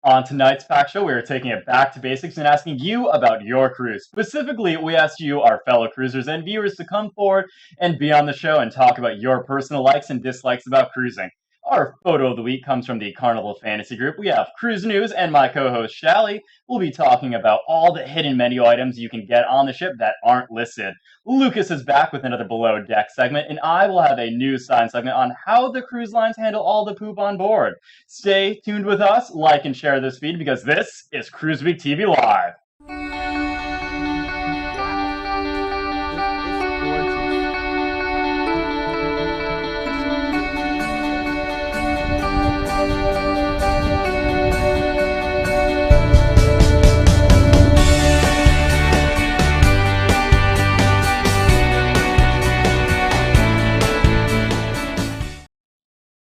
On tonight's Pack Show, we are taking it back to basics and asking you about your cruise. Specifically, we asked you, our fellow cruisers and viewers, to come forward and be on the show and talk about your personal likes and dislikes about cruising. Our photo of the week comes from the Carnival Fantasy Group. We have Cruise News, and my co-host Shally will be talking about all the hidden menu items you can get on the ship that aren't listed. Lucas is back with another Below Deck segment, and I will have a news sign segment on how the cruise lines handle all the poop on board. Stay tuned with us, like and share this feed, because this is CruiseWeekTV Live.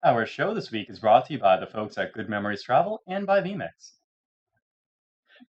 Our show this week is brought to you by the folks at Good Memories Travel and by vMix.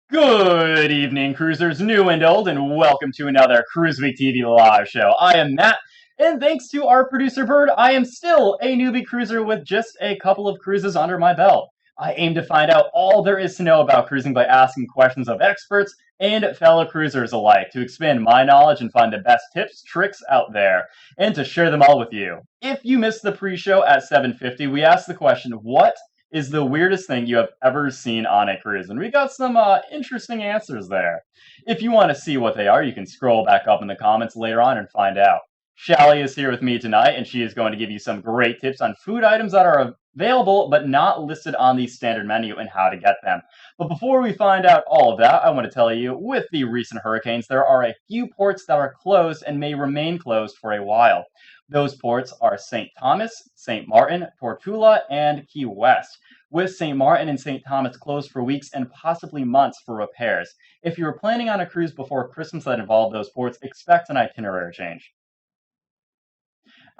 Good evening, cruisers, new and old, and welcome to another CruiseWeekTV Live show. I am Matt, and thanks to our producer Bird, I am still a newbie cruiser with just a couple of cruises under my belt. I aim to find out all there is to know about cruising by asking questions of experts and fellow cruisers alike to expand my knowledge and find the best tips, tricks out there, and to share them all with you. If you missed the pre-show at 7:50, we asked the question, what is the weirdest thing you have ever seen on a cruise? And we got some interesting answers there. If you want to see what they are, you can scroll back up in the comments later on and find out. Shally is here with me tonight, and she is going to give you some great tips on food items that are available but not listed on the standard menu and how to get them. But before we find out all of that, I want to tell you, with the recent hurricanes, there are a few ports that are closed and may remain closed for a while. Those ports are St. Thomas, St. Martin, Tortola, and Key West, with St. Martin and St. Thomas closed for weeks and possibly months for repairs. If you were planning on a cruise before Christmas that involved those ports, expect an itinerary change.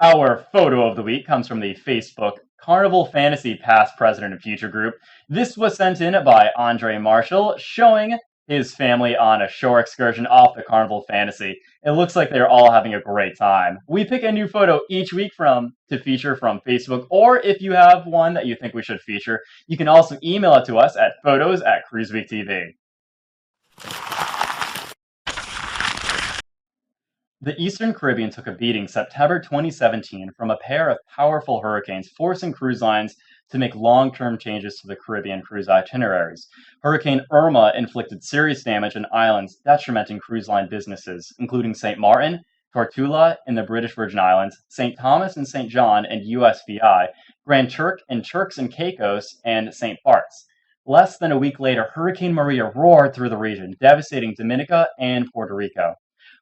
Our photo of the week comes from the Facebook Carnival Fantasy Past, Present, and Future group. This was sent in by Andre Marshall, showing his family on a shore excursion off the Carnival Fantasy. It looks like they're all having a great time. We pick a new photo each week to feature from Facebook, or if you have one that you think we should feature, you can also email it to us at photos@CruiseWeekTV. The Eastern Caribbean took a beating September 2017 from a pair of powerful hurricanes, forcing cruise lines to make long-term changes to the Caribbean cruise itineraries. Hurricane Irma inflicted serious damage on islands, detrimenting cruise line businesses, including St. Martin, Tortola in the British Virgin Islands, St. Thomas and St. John and USVI, Grand Turk and Turks and Caicos, and St. Bart's. Less than a week later, Hurricane Maria roared through the region, devastating Dominica and Puerto Rico.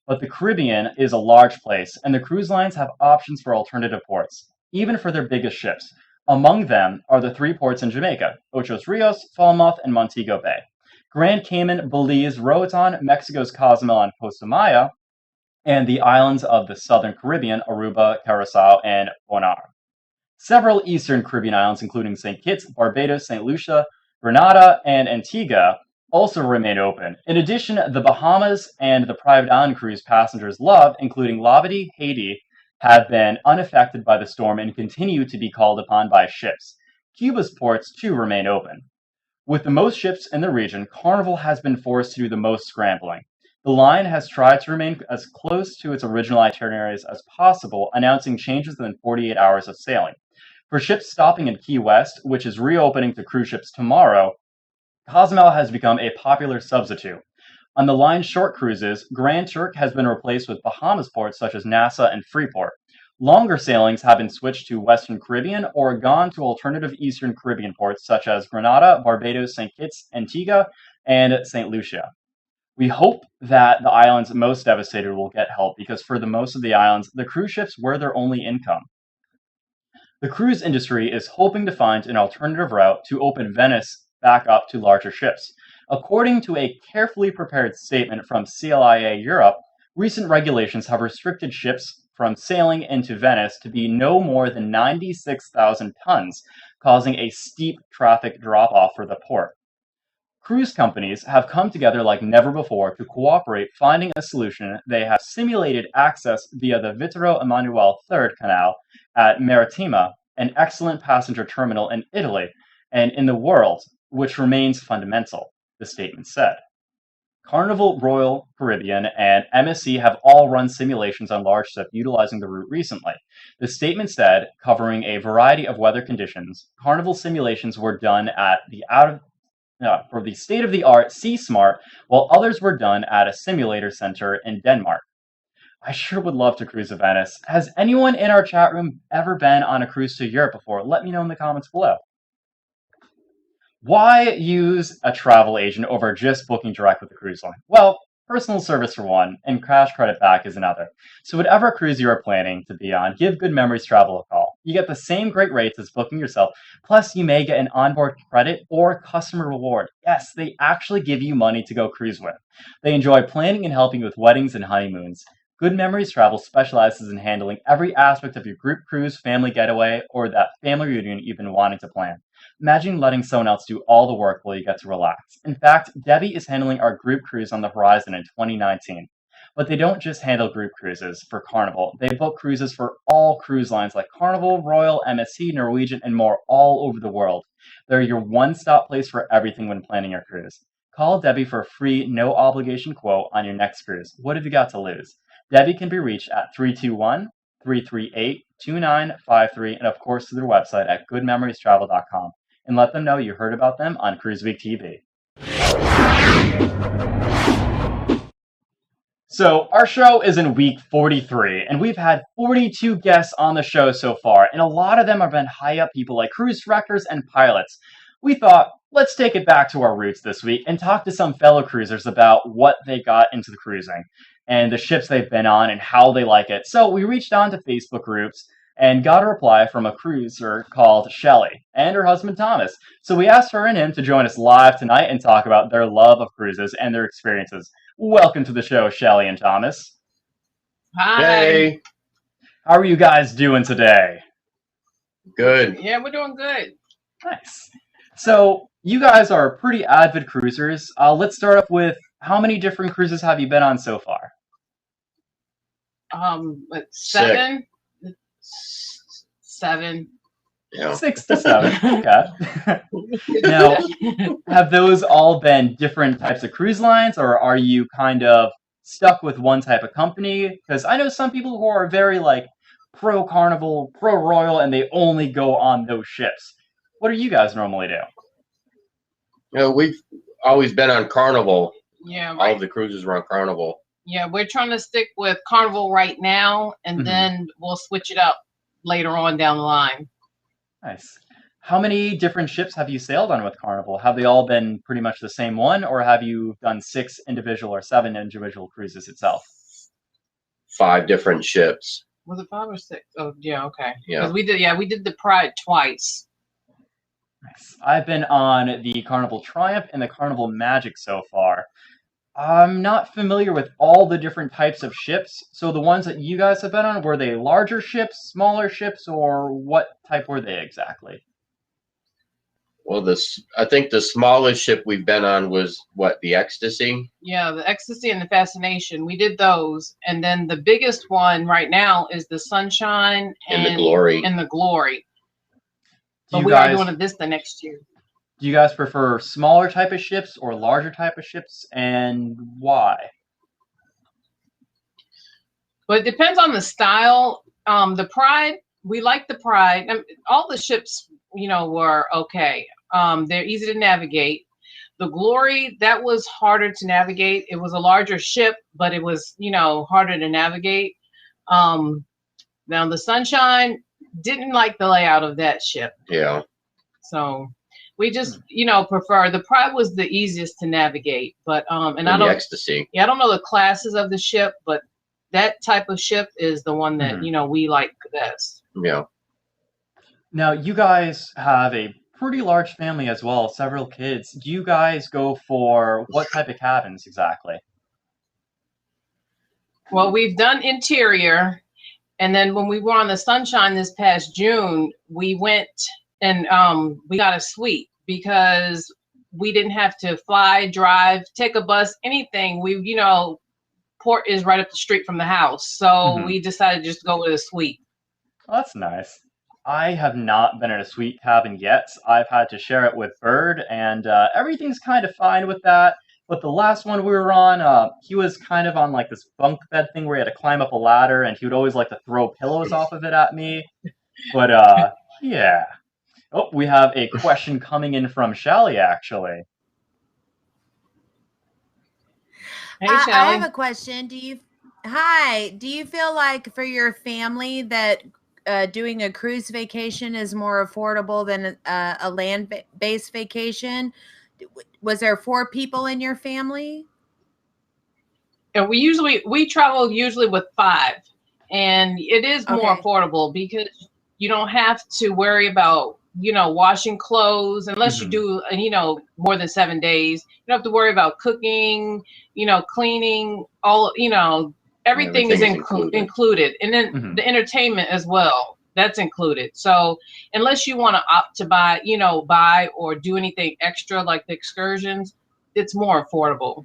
But the Caribbean is a large place, and the cruise lines have options for alternative ports, even for their biggest ships. Among them are the three ports in Jamaica, Ocho Rios, Falmouth, and Montego Bay, Grand Cayman, Belize, Roatan, Mexico's Cozumel and Costa Maya, and the islands of the southern Caribbean, Aruba, Curacao, and Bonaire. Several eastern Caribbean islands, including St. Kitts, Barbados, St. Lucia, Grenada, and Antigua, also remain open. In addition, the Bahamas and the private island cruise passengers love, including Labadee, Haiti, have been unaffected by the storm and continue to be called upon by ships. Cuba's ports, too, remain open. With the most ships in the region, Carnival has been forced to do the most scrambling. The line has tried to remain as close to its original itineraries as possible, announcing changes within 48 hours of sailing. For ships stopping in Key West, which is reopening to cruise ships tomorrow, Cozumel has become a popular substitute. On the line's short cruises, Grand Turk has been replaced with Bahamas ports such as Nassau and Freeport. Longer sailings have been switched to Western Caribbean or gone to alternative Eastern Caribbean ports such as Grenada, Barbados, St. Kitts, Antigua, and St. Lucia. We hope that the islands most devastated will get help because for the most of the islands, the cruise ships were their only income. The cruise industry is hoping to find an alternative route to open Venice back up to larger ships. According to a carefully prepared statement from CLIA Europe, recent regulations have restricted ships from sailing into Venice to be no more than 96,000 tons, causing a steep traffic drop-off for the port. Cruise companies have come together like never before to cooperate, finding a solution. They have simulated access via the Vittorio Emanuele III Canal at Maritima, an excellent passenger terminal in Italy and in the world, which remains fundamental, the statement said. Carnival, Royal Caribbean, and MSC have all run simulations on large ships utilizing the route recently. The statement said, covering a variety of weather conditions, Carnival simulations were done at the for the state-of-the-art Sea Smart, while others were done at a simulator center in Denmark. I sure would love to cruise to Venice. Has anyone in our chat room ever been on a cruise to Europe before? Let me know in the comments below. Why use a travel agent over just booking direct with the cruise line? Well, personal service for one, and cash credit back is another. So whatever cruise you are planning to be on, give Good Memories Travel a call. You get the same great rates as booking yourself, plus you may get an onboard credit or customer reward. Yes, they actually give you money to go cruise with. They enjoy planning and helping with weddings and honeymoons. Good Memories Travel specializes in handling every aspect of your group cruise, family getaway, or that family reunion you've been wanting to plan. Imagine letting someone else do all the work while you get to relax. In fact, Debbie is handling our group cruise on the horizon in 2019. But they don't just handle group cruises for Carnival. They book cruises for all cruise lines like Carnival, Royal, MSC, Norwegian, and more all over the world. They're your one-stop place for everything when planning your cruise. Call Debbie for a free, no-obligation quote on your next cruise. What have you got to lose? Debbie can be reached at 321-338-2953 and of course through their website at goodmemoriestravel.com. And let them know you heard about them on CruiseWeekTV. So our show is in week 43, and we've had 42 guests on the show so far, and a lot of them have been high-up people like cruise directors and pilots. We thought, let's take it back to our roots this week and talk to some fellow cruisers about what they got into the cruising and the ships they've been on and how they like it. So we reached on to Facebook groups and got a reply from a cruiser called Shelly and her husband Thomas. So we asked her and him to join us live tonight and talk about their love of cruises and their experiences. Welcome to the show, Shelly and Thomas. Hi. Hey. How are you guys doing today? Good. Yeah, we're doing good. Nice. So you guys are pretty avid cruisers. Let's start off with, how many different cruises have you been on so far? Seven. Seven. Yeah. 6 to 7. Okay. Now, have those all been different types of cruise lines, or are you kind of stuck with one type of company? Because I know some people who are very like pro Carnival, pro Royal, and they only go on those ships. What do you guys normally do? You know, we've always been on Carnival. Yeah, All right. of the cruises were on Carnival. Yeah, we're trying to stick with Carnival right now, and then we'll switch it up later on down the line. Nice. How many different ships have you sailed on with Carnival? Have they all been pretty much the same one, or have you done 6 individual or 7 individual cruises itself? 5 different ships. Was it 5 or 6? Oh, yeah, okay. Yeah. Because we did the Pride twice. Nice. I've been on the Carnival Triumph and the Carnival Magic so far. I'm not familiar with all the different types of ships, so the ones that you guys have been on, were they larger ships, smaller ships, or what type were they exactly? Well, I think the smallest ship we've been on was what, the Ecstasy? Yeah, the Ecstasy and the Fascination. We did those. And then the biggest one right now is the Sunshine And the Glory. And the Glory. Do But we are doing this the next year. Do you guys prefer smaller type of ships or larger type of ships, and why? But it depends on the style. The Pride, we like the Pride. All the ships, were okay. They're easy to navigate. The Glory, that was harder to navigate. It was a larger ship, but it was, harder to navigate. Now the Sunshine, didn't like the layout of that ship. Yeah. So we just, prefer. The Pride was the easiest to navigate, but and I the don't. Ecstasy. Yeah, I don't know the classes of the ship, but that type of ship is the one that we like the best. Yeah. Now, you guys have a pretty large family as well, several kids. Do you guys go for what type of cabins exactly? Well, we've done interior, and then when we were on the Sunshine this past June, we went and we got a suite because we didn't have to fly, drive, take a bus, anything. We, port is right up the street from the house, so we decided just to go with a suite. Well, that's nice. I have not been in a suite cabin yet. I've had to share it with Bird, and everything's kind of fine with that. But the last one we were on, he was kind of on like this bunk bed thing where he had to climb up a ladder, and he would always like to throw pillows off of it at me. But yeah. Oh, we have a question coming in from Shelly, actually. Hey, I Shelly. have a question. Do you feel like for your family that doing a cruise vacation is more affordable than a land-based vacation? Was there 4 people in your family? And we travel usually with 5, and it is more Okay. affordable because you don't have to worry about washing clothes unless you do more than 7 days. You don't have to worry about cooking, cleaning, all everything is included, and then the entertainment as well, that's included. So unless you want to opt to buy or do anything extra like the excursions, it's more affordable.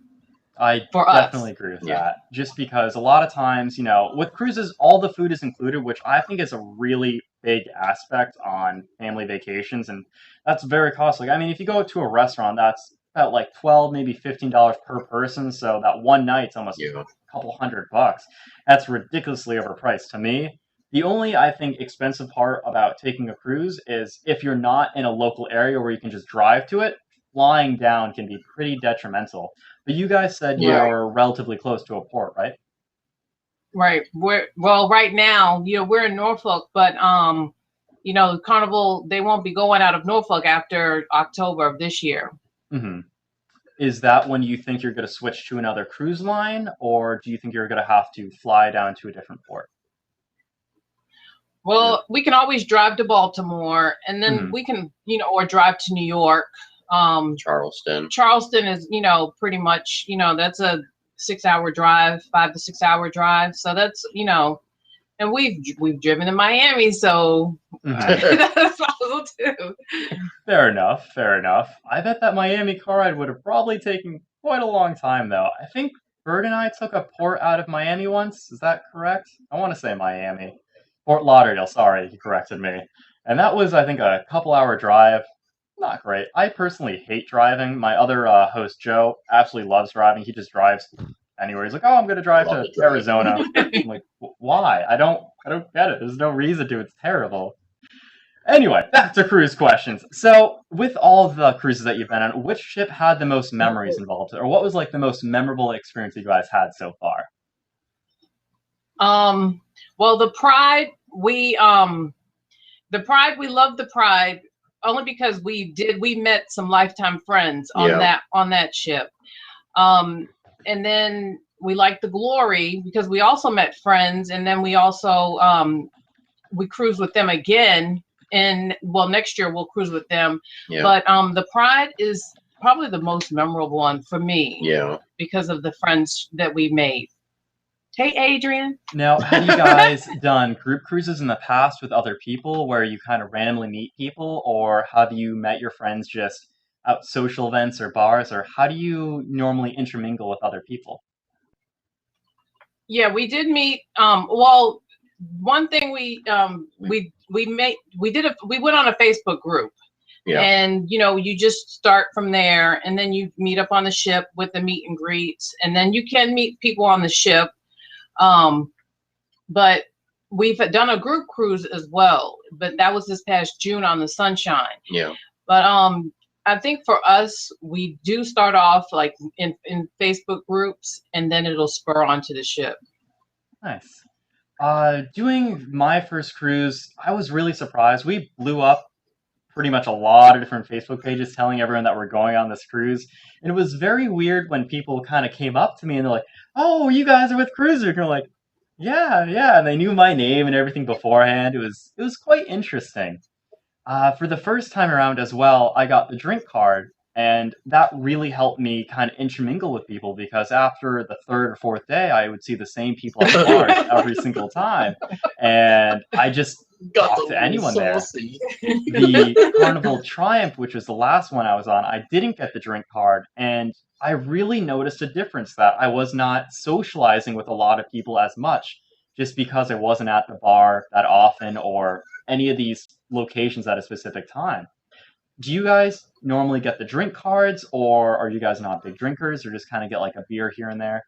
I definitely agree with that. Just because a lot of times, with cruises, all the food is included, which I think is a really big aspect on family vacations, and that's very costly. I mean, if you go to a restaurant, that's about like $12, maybe $15 per person, so that one night's almost a couple $100. That's ridiculously overpriced to me. The only, I think, expensive part about taking a cruise is if you're not in a local area where you can just drive to it, flying down can be pretty detrimental. But you guys said you're relatively close to a port, right? Right. Right now, we're in Norfolk, but Carnival, they won't be going out of Norfolk after October of this year. Mm-hmm. Is that when you think you're going to switch to another cruise line, or do you think you're going to have to fly down to a different port? Well, we can always drive to Baltimore, and then we can, or drive to New York. Charleston is, pretty much, that's a 6-hour drive, 5 to 6 hour drive. So that's, and we've driven to Miami, so that's possible too. Fair enough. I bet that Miami car ride would have probably taken quite a long time, though. I think Bird and I took a port out of Miami once. Is that correct? I want to say Miami. Fort Lauderdale, sorry, he corrected me. And that was, I think, a couple-hour drive. Not great. I personally hate driving. My other host, Joe, absolutely loves driving. He just drives anywhere. He's like, "Oh, I'm going to drive to Arizona." I'm like, "Why? I don't get it. There's no reason to. It's terrible." Anyway, back to cruise questions. So, with all the cruises that you've been on, which ship had the most memories involved, or what was like the most memorable experience you guys had so far? Well, the Pride, we loved the Pride only because we met some lifetime friends on that ship. And then we liked the Glory because we also met friends, and then we also we cruised with them again, and next year we'll cruise with them. But the Pride is probably the most memorable one for me, because of the friends that we made. Hey, Adrian. Now, have you guys done group cruises in the past with other people where you kind of randomly meet people, or have you met your friends just at social events or bars, or how do you normally intermingle with other people? Yeah, we did meet. One thing we went on a Facebook group. And you just start from there, and then you meet up on the ship with the meet and greets, and then you can meet people on the ship. But we've done a group cruise as well, but that was this past June on the Sunshine. But I think for us, we do start off like in Facebook groups, and then it'll spur on to the ship. Nice. Doing my first cruise, I was really surprised. We blew up pretty much a lot of different Facebook pages telling everyone that we're going on this cruise. And it was very weird when people kind of came up to me and they're like, "Oh, you guys are with Cruiser." And you're like, yeah. And they knew my name and everything beforehand. It was quite interesting. For the first time around as well, I got the drink card, and that really helped me kind of intermingle with people, because after the third or fourth day, I would see the same people at the bars every single time, and I just talked to anyone there. The Carnival Triumph, which was the last one I was on, I didn't get the drink card, and I really noticed a difference that I was not socializing with a lot of people as much. just because I wasn't at the bar that often or any of these locations at a specific time. Do you guys normally get the drink cards, or are you guys not big drinkers, or just kind of get like a beer here and there?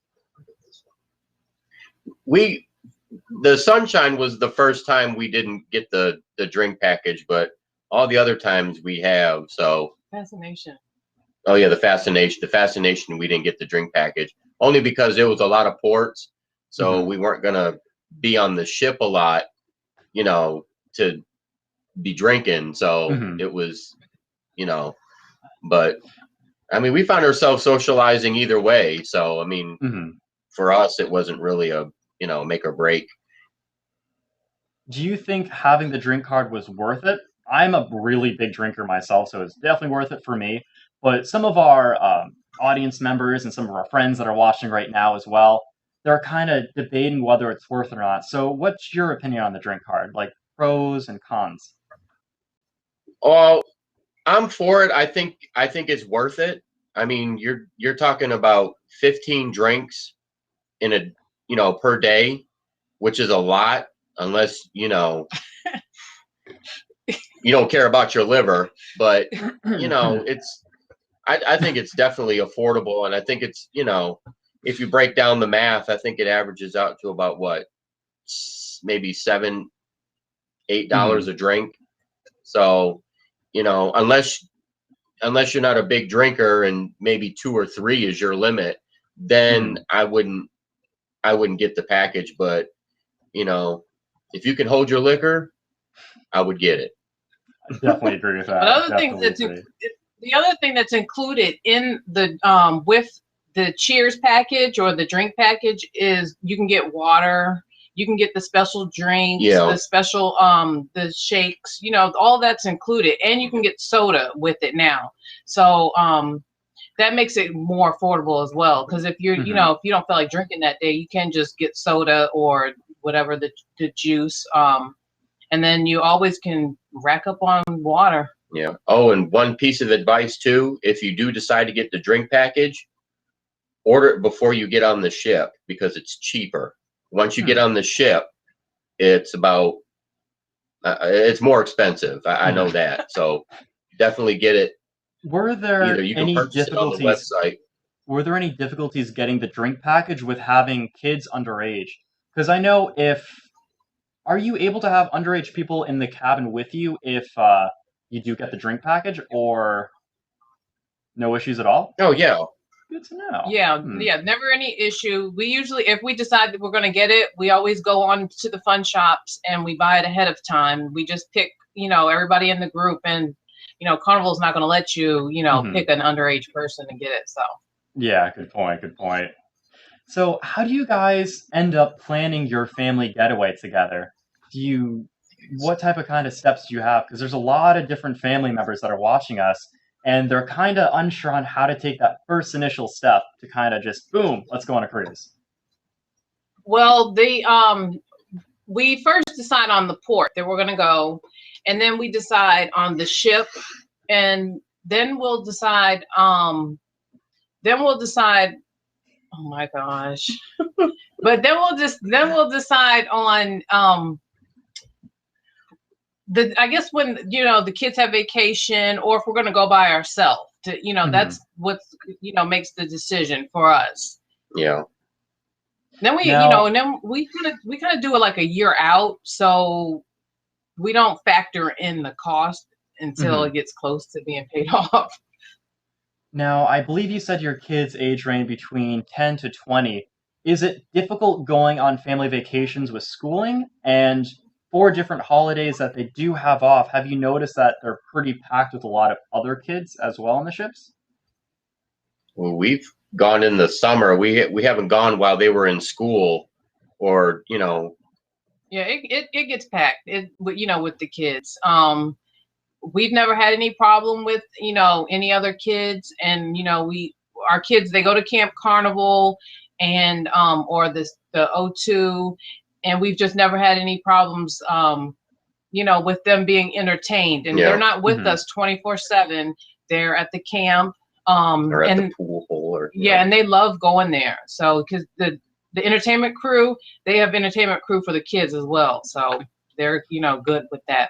The Sunshine was the first time we didn't get the drink package, but all the other times we have. So Fascination. oh yeah, the fascination we didn't get the drink package only because it was a lot of ports, so we weren't gonna be on the ship a lot, you know, to be drinking. So it was, you know, but I mean, we found ourselves socializing either way. So I mean, for us, it wasn't really a, you know, make or break. Do you think having the drink card was worth it? I'm a really big drinker myself, so it's definitely worth it for me. But some of our audience members and some of our friends that are watching right now as well, they're kind of debating whether it's worth it or not. So what's your opinion on the drink card? Like pros and cons? Oh, I'm for it. I think it's worth it. I mean, you're talking about 15 drinks in a, you know, per day, which is a lot, unless, you know, you don't care about your liver. But, you know, I think it's definitely affordable. And I think it's, you know, if you break down the math, I think it averages out to about what, maybe $7-8 a drink. So, you know, unless you're not a big drinker and maybe 2 or 3 is your limit, then I wouldn't get the package. But, you know, if you can hold your liquor, I would get it. I definitely agree with that. The other thing that's included in the with the Cheers package or the drink package is you can get water, you can get the special drinks, the special the shakes, you know, all that's included, and you can get soda with it now. So that makes it more affordable as well, because if you're you know, if you don't feel like drinking that day, you can just get soda or whatever the juice, and then you always can rack up on water. Yeah. Oh, and one piece of advice too, if you do decide to get the drink package, order it before you get on the ship because it's cheaper. Once you get on the ship, it's about it's more expensive. I know that. So definitely get it. Were there Either you can any purchase it on the difficulties? website. Were there any difficulties getting the drink package with having kids underage? Because I know are you able to have underage people in the cabin with you if you do get the drink package, or no issues at all? Oh yeah. Good to know. Yeah, never any issue. We usually, if we decide that we're going to get it, we always go on to the fun shops and we buy it ahead of time. We just pick, you know, everybody in the group, and you know, Carnival's not going to let you, you know, pick an underage person and get it. So yeah, good point. Good point. So how do you guys end up planning your family getaway together? What type of kind of steps do you have? Because there's a lot of different family members that are watching us, and they're kind of unsure on how to take that first initial step to kind of just, boom, let's go on a cruise. Well, we first decide on the port that we're going to go, and then we decide on the ship, and then we'll decide, oh my gosh. But then we'll decide on I guess when, you know, the kids have vacation, or if we're going to go by ourselves, you know, that's what, you know, makes the decision for us. Yeah. Then we, you know, and then we kind of do it like a year out, so we don't factor in the cost until it gets close to being paid off. Now, I believe you said your kids age range between 10 to 20. Is it difficult going on family vacations with schooling? And 4 different holidays that they do have off, have you noticed that they're pretty packed with a lot of other kids as well on the ships? Well, we've gone in the summer. We haven't gone while they were in school, or, you know. Yeah, it gets packed. You know, with the kids. We've never had any problem with, you know, any other kids, and you know, our kids, they go to Camp Carnival and or the O2, and we've just never had any problems, you know, with them being entertained, and they're not with us 24/7. They're at the camp, or at the pool, or and they love going there. So because the entertainment crew, they have entertainment crew for the kids as well. So they're, good with that.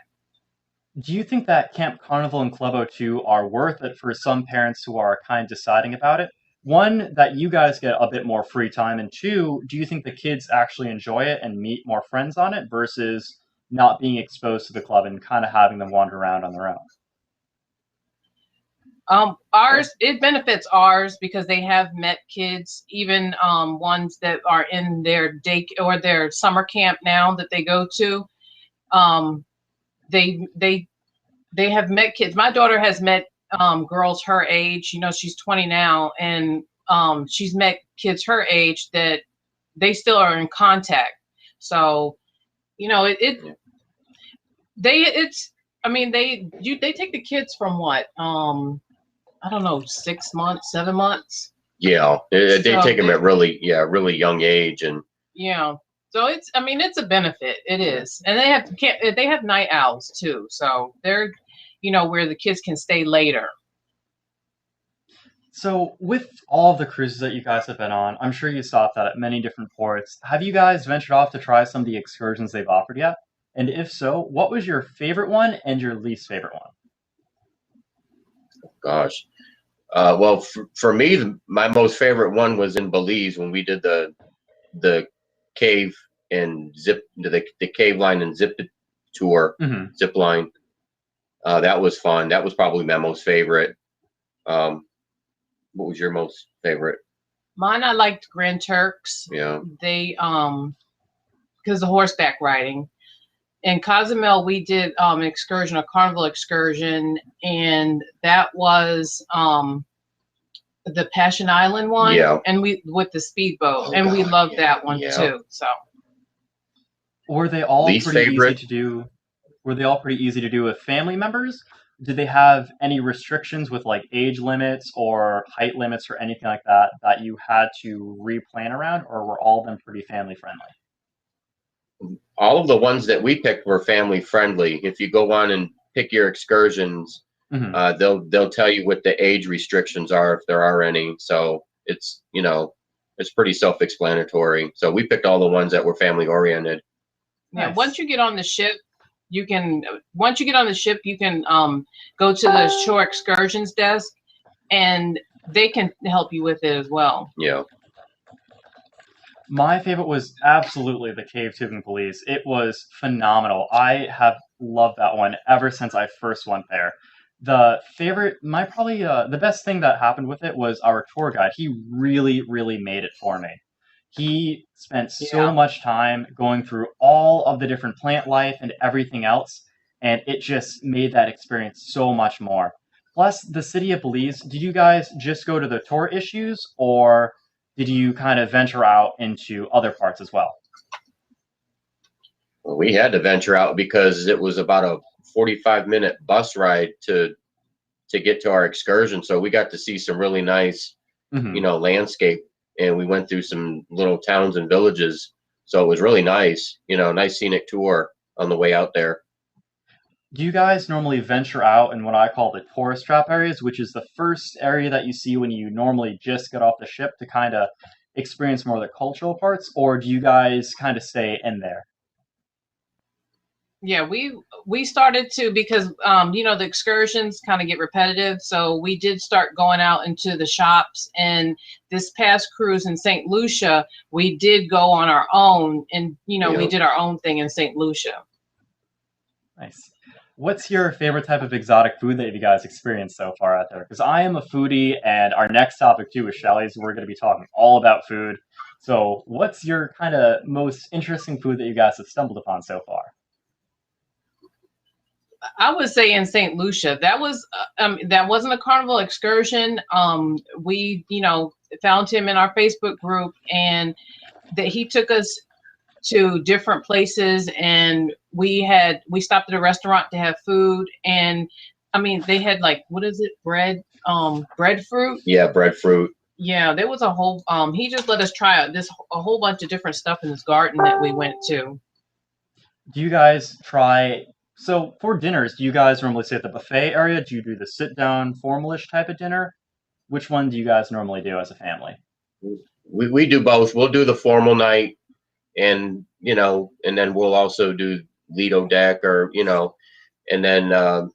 Do you think that Camp Carnival and Club O2 are worth it for some parents who are kind of deciding about it? One, that you guys get a bit more free time, and two, do you think the kids actually enjoy it and meet more friends on it versus not being exposed to the club and kind of having them wander around on their own? It benefits ours because they have met kids, even ones that are in their day or their summer camp now that they go to. They have met kids. My daughter has met girls her age. She's 20 now, and she's met kids her age that they still are in contact. So, they take the kids from what? I don't know, 6 months, 7 months. Yeah, they So take them at really young age, and Yeah. So it's a benefit. It is. And they have night owls too. So they're, where the kids can stay later. So, with all of the cruises that you guys have been on, I'm sure you stopped at many different ports. Have you guys ventured off to try some of the excursions they've offered yet? And if so, what was your favorite one and your least favorite one? gosh. Well, for me, my most favorite one was in Belize when we did the cave and the cave line and zip tour, zip line. That was fun. That was probably my most favorite. What was your most favorite? Mine, I liked Grand Turks. Yeah. They because the horseback riding. In Cozumel, we did an excursion, a carnival excursion, and that was the Passion Island one. Yeah. And we with the speedboat, Oh, and we God, loved yeah, that one yeah. too. So Were they all Least pretty favorite? easy to do? Were they all pretty easy to do with family members? Did they have any restrictions with like age limits or height limits or anything like that that you had to replan around, or were all of them pretty family friendly? All of the ones that we picked were family friendly. If you go on and pick your excursions, they'll tell you what the age restrictions are if there are any. So it's pretty self-explanatory. So we picked all the ones that were family oriented. yeah, Nice. once you get on the ship, you can go to the shore excursions desk, and they can help you with it as well. Yeah. My favorite was absolutely the cave tubing police. It was phenomenal. I have loved that one ever since I first went there. The best thing that happened with it was our tour guide. He really, really made it for me. He spent so Yeah. much time going through all of the different plant life and everything else, and it just made that experience so much more. Plus, the city of Belize, did you guys just go to the tour issues, or did you kind of venture out into other parts as well? Well, we had to venture out because it was about a 45-minute bus ride to get to our excursion. So we got to see some really nice, landscape, and we went through some little towns and villages. So it was really nice, nice scenic tour on the way out there. Do you guys normally venture out in what I call the tourist trap areas, which is the first area that you see when you normally just get off the ship to kind of experience more of the cultural parts, or do you guys kind of stay in there? Yeah, we started to because the excursions kind of get repetitive, so we did start going out into the shops. And this past cruise in St. Lucia, we did go on our own, and we did our own thing in St. Lucia. Nice. What's your favorite type of exotic food that you guys experienced so far out there? Because I am a foodie, and our next topic too is Shelly's. We're going to be talking all about food. So, what's your kind of most interesting food that you guys have stumbled upon so far? I would say in St. Lucia, that wasn't a carnival excursion. We found him in our Facebook group, and that he took us to different places, and we stopped at a restaurant to have food, and they had like, what is it, breadfruit? Yeah, breadfruit. Yeah, there was a whole he just let us try out a whole bunch of different stuff in his garden that we went to. Do you guys so for dinners, do you guys normally sit at the buffet area? Do you do the sit down formalish type of dinner? Which one do you guys normally do as a family? we do both. We'll do the formal night, and and then we'll also do Lido deck, or and then a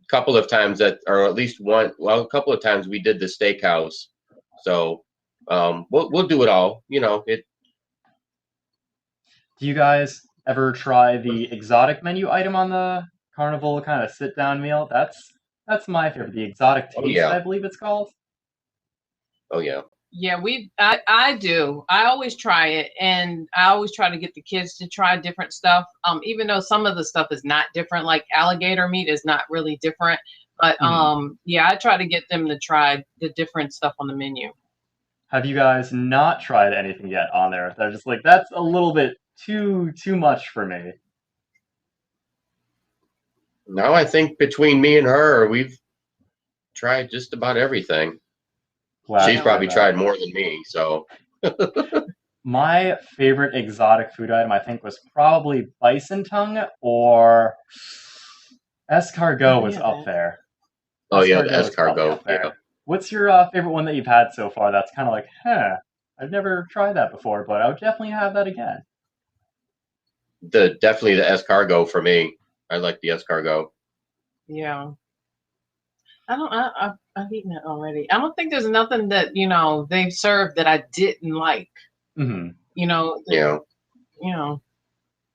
couple of times or at least a couple of times we did the steakhouse. So we'll do it all. It. Do you guys ever try the exotic menu item on the carnival kind of sit down meal? That's my favorite. The exotic taste, Yeah. I believe it's called. Oh yeah. Yeah, I do. I always try it, and I always try to get the kids to try different stuff. Even though some of the stuff is not different, like alligator meat is not really different. But yeah, I try to get them to try the different stuff on the menu. Have you guys not tried anything yet on there? They're just like, that's a little bit too much for me. No, I think between me and her, we've tried just about everything. Glad She's to probably hear tried that. more than me, so. My favorite exotic food item, I think, was probably bison tongue, or escargot was Yeah, up there. Oh yeah, the Escargot is probably escargot. up there. Yeah. What's your favorite one that you've had so far that's kind of like, I've never tried that before, but I would definitely have that again? Definitely the escargot for me. I like the escargot. Yeah. I've eaten it already. I don't think there's nothing that they've served that I didn't like. Mm-hmm. Yeah.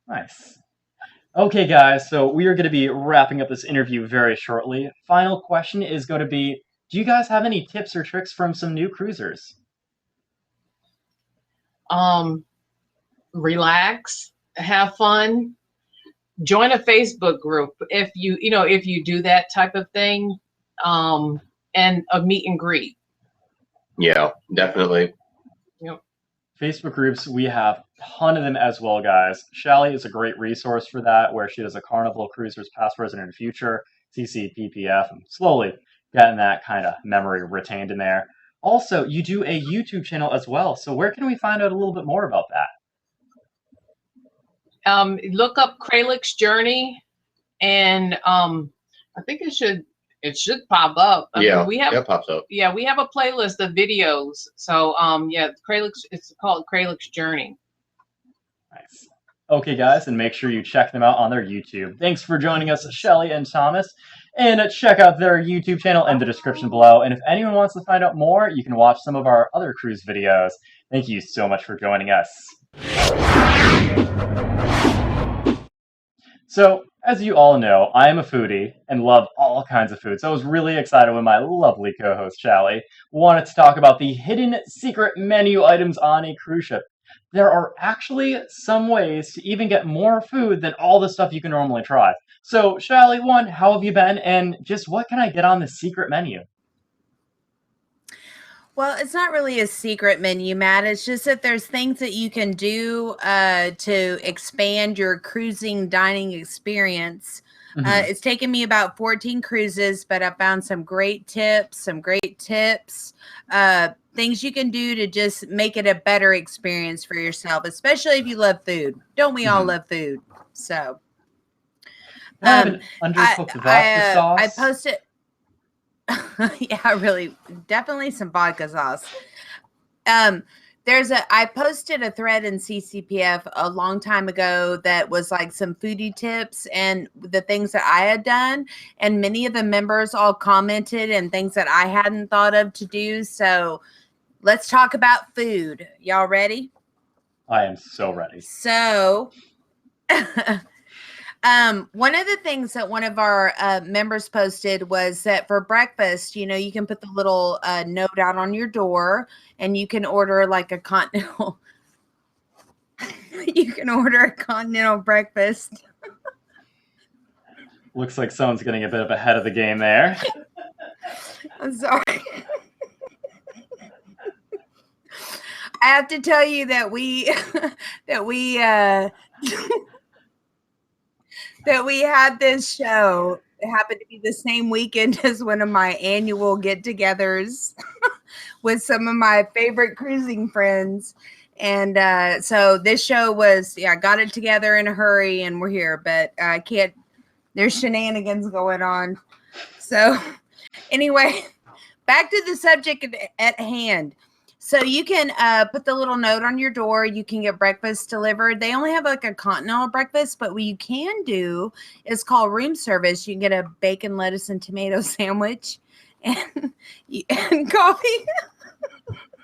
Nice. Okay, guys, so we are going to be wrapping up this interview very shortly. Final question is going to be, do you guys have any tips or tricks from some new cruisers? Relax, have fun, join a Facebook group if you do that type of thing, and a meet and greet. Yeah, definitely. Yep. Facebook groups, we have a ton of them as well, guys. Shelly is a great resource for that, where she does a Carnival Cruisers past, present, and future, CCPPF, and slowly getting that kind of memory retained in there. Also, you do a YouTube channel as well, so where can we find out a little bit more about that? Look up Kralick's Journey, and I think it should pop up. It pops up. Yeah, we have a playlist of videos. So yeah, it's called Kralick's Journey. Nice. Okay, guys, and make sure you check them out on their YouTube. Thanks for joining us, Shelly and Thomas. And check out their YouTube channel in the description below. And if anyone wants to find out more, you can watch some of our other cruise videos. Thank you so much for joining us. So, as you all know, I am a foodie and love all kinds of food. So I was really excited when my lovely co-host, Shelly, wanted to talk about the hidden secret menu items on a cruise ship. There are actually some ways to even get more food than all the stuff you can normally try. So, Shelly, one, how have you been? And just what can I get on the secret menu? Well, it's not really a secret menu, Matt. It's just that there's things that you can do to expand your cruising dining experience. It's taken me about 14 cruises, but I found some great tips, things you can do to just make it a better experience for yourself, especially if you love food. Don't we all love food? So, I have an undercooked vodka sauce. I posted. Yeah, really, definitely some vodka sauce. I posted a thread in CCPF a long time ago that was like some foodie tips and the things that I had done, and many of the members all commented and things that I hadn't thought of to do. So let's talk about food. Y'all ready? I am so ready. So one of the things that one of our members posted was that for breakfast, you can put the little note out on your door, and you can order like a continental. You can order a continental breakfast. Looks like someone's getting a bit of ahead of the game there. I'm sorry. I have to tell you that we had this show. It happened to be the same weekend as one of my annual get-togethers with some of my favorite cruising friends. And so this show was, I got it together in a hurry and we're here, but I can't, there's shenanigans going on. So anyway, back to the subject at hand. So you can put the little note on your door. You can get breakfast delivered. They only have like a continental breakfast, but what you can do is call room service. You can get a bacon, lettuce, and tomato sandwich and, and coffee.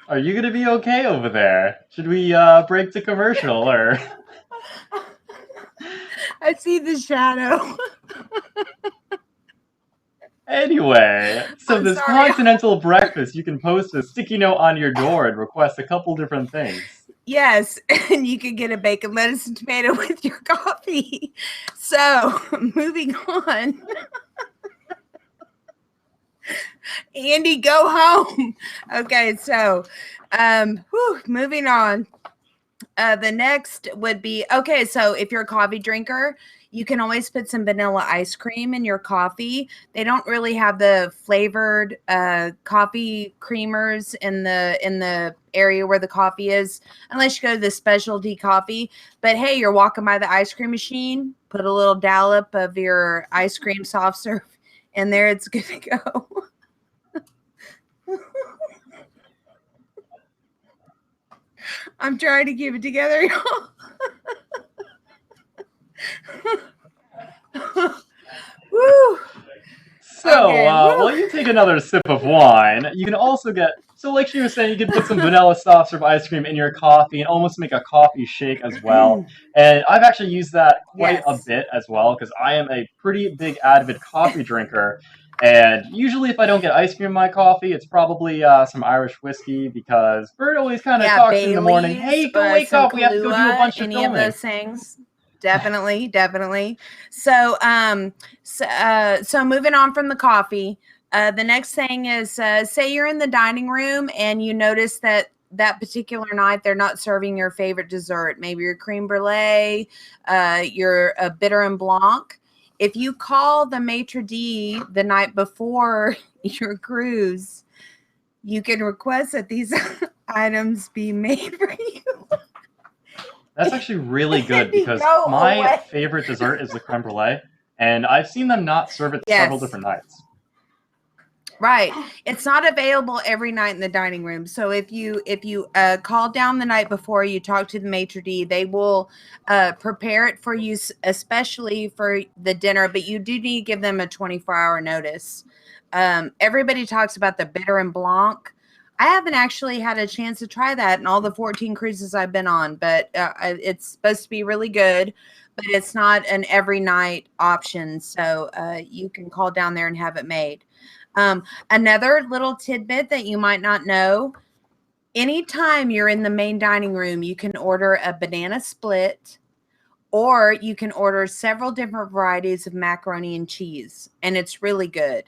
Are you gonna be okay over there? Should we break to commercial or? I see the shadow. Anyway, so I'm this sorry. continental breakfast, you can post a sticky note on your door and request a couple different things. Yes, and you can get a bacon, lettuce, and tomato with your coffee. So, moving on. Andy, go home. Okay, so moving on. The next would be okay. So if you're a coffee drinker, you can always put some vanilla ice cream in your coffee. They don't really have the flavored coffee creamers in the area where the coffee is, unless you go to the specialty coffee. But hey, you're walking by the ice cream machine, put a little dollop of your ice cream soft serve in there. It's good to go. I'm trying to keep it together, y'all. Woo. So, Okay, while you take another sip of wine, you can also get, so like she was saying, you can put some vanilla soft serve ice cream in your coffee and almost make a coffee shake as well. And I've actually used that quite a Yes. bit as well, because I am a pretty big avid coffee drinker. And usually if I don't get ice cream in my coffee, it's probably some Irish whiskey, because Bert always kind of talks in the morning, Bailey's, hey, go wake some up, we have to go do a Kahlua, bunch of any filming. of those things. Definitely. So, so moving on from the coffee, the next thing is, say you're in the dining room and you notice that particular night they're not serving your favorite dessert, maybe your creme brulee, your bitter and blanc. If you call the maitre d' the night before your cruise, you can request that these items be made for you. That's actually really good, because Go my away. favorite dessert is the creme brulee, and I've seen them not serve it several different nights. Right. It's not available every night in the dining room. So if you call down the night before, you talk to the maitre d', they will prepare it for you, especially for the dinner, but you do need to give them a 24-hour notice. Everybody talks about the bitter and blanc. I haven't actually had a chance to try that in all the 14 cruises I've been on, but it's supposed to be really good, but it's not an every night option. So you can call down there and have it made. Another little tidbit that you might not know, anytime you're in the main dining room, you can order a banana split, or you can order several different varieties of macaroni and cheese, and it's really good.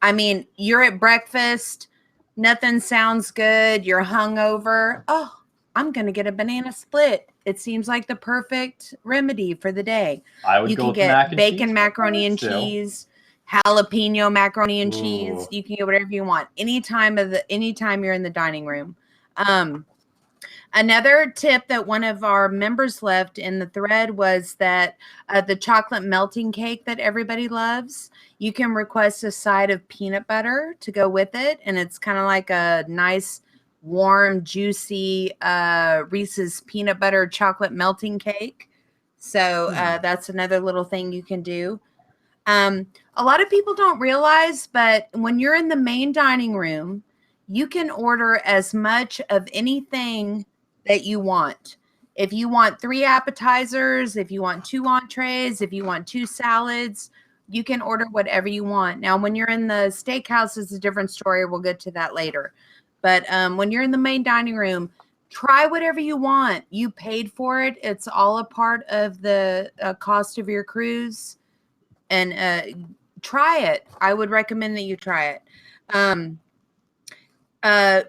I mean, you're at breakfast, nothing sounds good, you're hungover. Oh, I'm going to get a banana split. It seems like the perfect remedy for the day. I would You go can with get mac and bacon cheese macaroni and still. cheese, jalapeno macaroni and cheese. Ooh. You can get whatever you want anytime you're in the dining room. Another tip that one of our members left in the thread was that the chocolate melting cake that everybody loves, you can request a side of peanut butter to go with it, and it's kind of like a nice, warm, juicy Reese's peanut butter chocolate melting cake. So that's another little thing you can do. A lot of people don't realize, but when you're in the main dining room, you can order as much of anything that you want. If you want 3 appetizers, if you want 2 entrees, if you want 2 salads, you can order whatever you want. Now, when you're in the steakhouse, it's a different story. We'll get to that later. But when you're in the main dining room, try whatever you want. You paid for it. It's all a part of the cost of your cruise. And try it. I would recommend that you try it.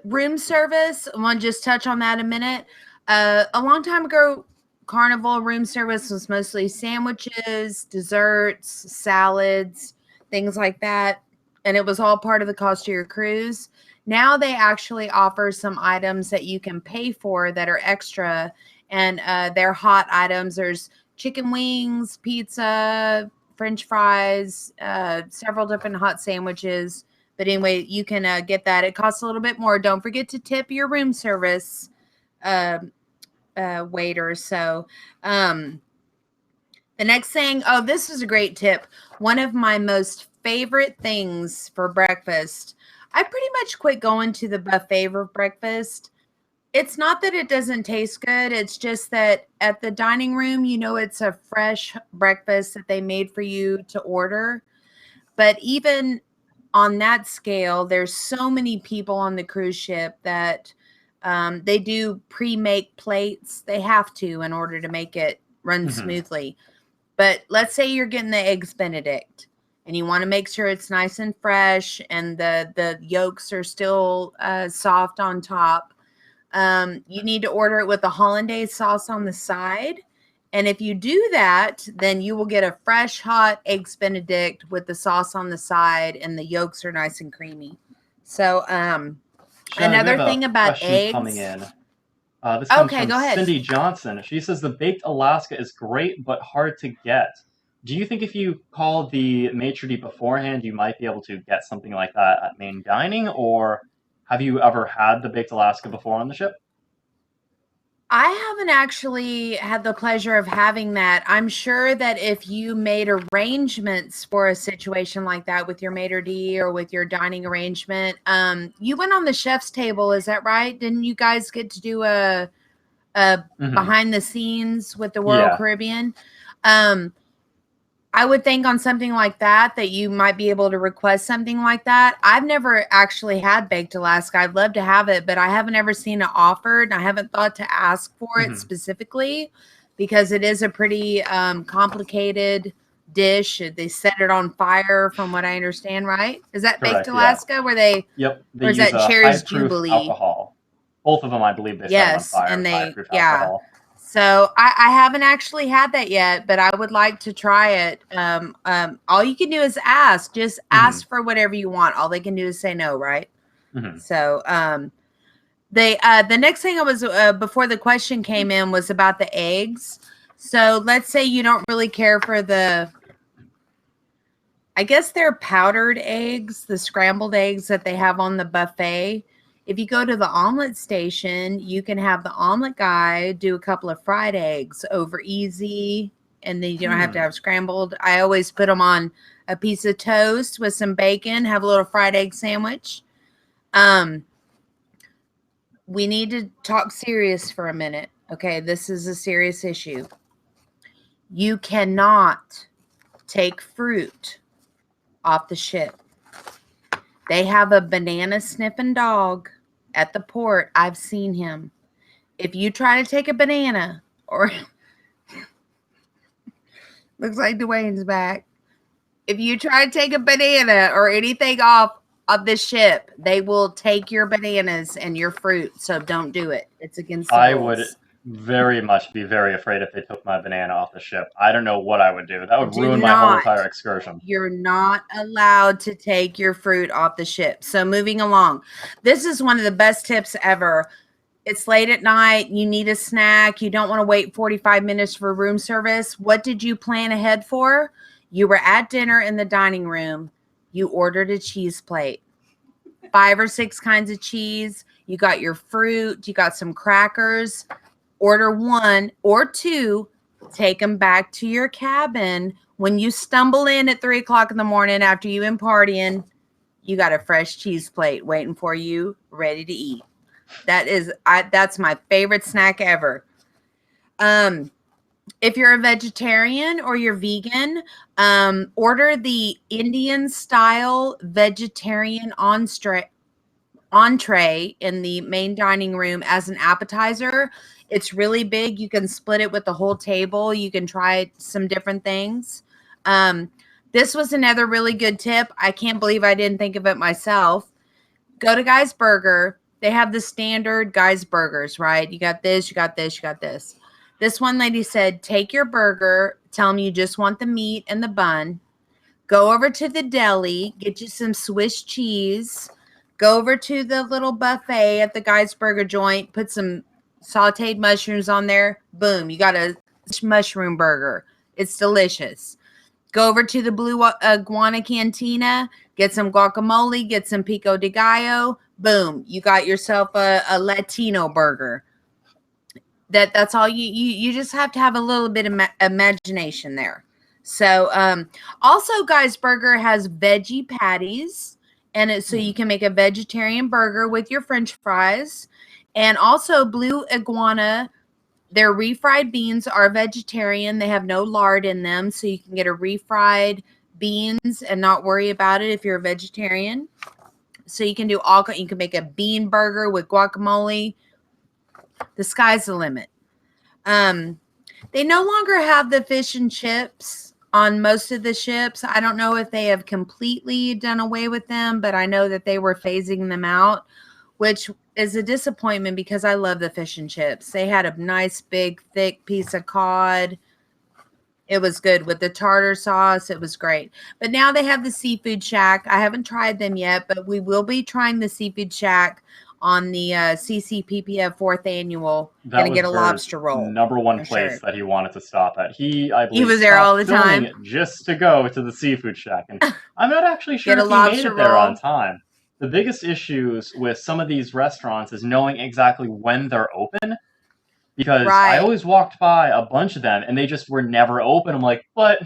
Room service, I want to just touch on that a minute. A long time ago, Carnival room service was mostly sandwiches, desserts, salads, things like that. And it was all part of the cost of your cruise. Now they actually offer some items that you can pay for that are extra. And they're hot items. There's chicken wings, pizza, French fries, several different hot sandwiches. But anyway, you can get that. It costs a little bit more. Don't forget to tip your room service waiter. So the next thing, oh, this is a great tip. One of my most favorite things for breakfast. I pretty much quit going to the buffet for breakfast. It's not that it doesn't taste good. It's just that at the dining room, it's a fresh breakfast that they made for you to order. But even on that scale, there's so many people on the cruise ship that they do pre-make plates. They have to in order to make it run smoothly. But let's say you're getting the Eggs Benedict and you want to make sure it's nice and fresh and the yolks are still soft on top. You need to order it with a hollandaise sauce on the side. And if you do that, then you will get a fresh, hot Eggs Benedict with the sauce on the side and the yolks are nice and creamy. So Shannon, another we have a thing about question eggs. coming in. This comes Okay, from go ahead. Cindy Johnson. She says the baked Alaska is great but hard to get. Do you think if you call the maitre d' beforehand, you might be able to get something like that at main dining? Or have you ever had the baked Alaska before on the ship? I haven't actually had the pleasure of having that. I'm sure that if you made arrangements for a situation like that with your maitre d' or with your dining arrangement, you went on the chef's table, is that right? Didn't you guys get to do a behind the scenes with the Royal Caribbean? I would think on something like that you might be able to request something like that. I've never actually had baked Alaska. I'd love to have it, but I haven't ever seen it offered. And I haven't thought to ask for it specifically because it is a pretty complicated dish. They set it on fire, from what I understand, right? Is that Correct, baked Alaska where they? Yep. They or is use that Cherry's high-proof Jubilee? alcohol. Both of them, I believe, they set them on fire. And high-proof alcohol. So I haven't actually had that yet, but I would like to try it. All you can do is ask. Just ask for whatever you want. All they can do is say no, right? So the next thing I was before the question came in was about the eggs. So let's say you don't really care for I guess they're powdered eggs, the scrambled eggs that they have on the buffet. If you go to the omelet station, you can have the omelet guy do a couple of fried eggs over easy, and then you don't have to have scrambled. I always put them on a piece of toast with some bacon, have a little fried egg sandwich. We need to talk serious for a minute. Okay, this is a serious issue. You cannot take fruit off the ship. They have a banana sniffing dog at the port. I've seen him. If you try to take a banana or looks like Dwayne's back. If you try to take a banana or anything off of the ship, they will take your bananas and your fruit. So don't do it. It's against the rules. I would very much be very afraid if they took my banana off the ship. I don't know what I would do. That would ruin my whole entire excursion. You're not allowed to take your fruit off the ship. So moving along. This is one of the best tips ever. It's late at night. You need a snack. You don't want to wait 45 minutes for room service. What did you plan ahead for? You were at dinner in the dining room. You ordered a cheese plate. 5 or 6 kinds of cheese. You got your fruit. You got some crackers. Order 1 or 2, take them back to your cabin. When you stumble in at 3 o'clock in the morning after you've been partying, you got a fresh cheese plate waiting for you, ready to eat. That's my favorite snack ever. If you're a vegetarian or you're vegan, order the Indian style vegetarian entree in the main dining room as an appetizer. It's really big. You can split it with the whole table. You can try some different things. This was another really good tip. I can't believe I didn't think of it myself. Go to Guy's Burger. They have the standard Guy's Burgers, right? You got this, you got this, you got this. This one lady said, take your burger, tell them you just want the meat and the bun. Go over to the deli, get you some Swiss cheese. Go over to the little buffet at the Guy's Burger joint, put some sauteed mushrooms on there. Boom, you got a mushroom burger. It's delicious. Go over to the Blue Iguana Cantina, get some guacamole, get some pico de gallo. Boom, you got yourself a Latino burger. That's all you just have to have a little bit of imagination there. So also Guy's Burger has veggie patties, and so you can make a vegetarian burger with your french fries. And also Blue Iguana, their refried beans are vegetarian. They have no lard in them, so you can get a refried beans and not worry about it if you're a vegetarian. So you can do you can make a bean burger with guacamole. The sky's the limit. They no longer have the fish and chips on most of the ships. I don't know if they have completely done away with them, but I know that they were phasing them out, which is a disappointment because I love the fish and chips. They had a nice, big, thick piece of cod. It was good with the tartar sauce. It was great. But now they have the Seafood Shack. I haven't tried them yet, but we will be trying the Seafood Shack on the CCPPF 4th annual. Going to get a lobster roll. Number one place that he wanted to stop at. I believe, he was there all the time just to go to the Seafood Shack. And I'm not actually sure if he made it there on time. The biggest issues with some of these restaurants is knowing exactly when they're open. Because I always walked by a bunch of them and they just were never open. I'm like, but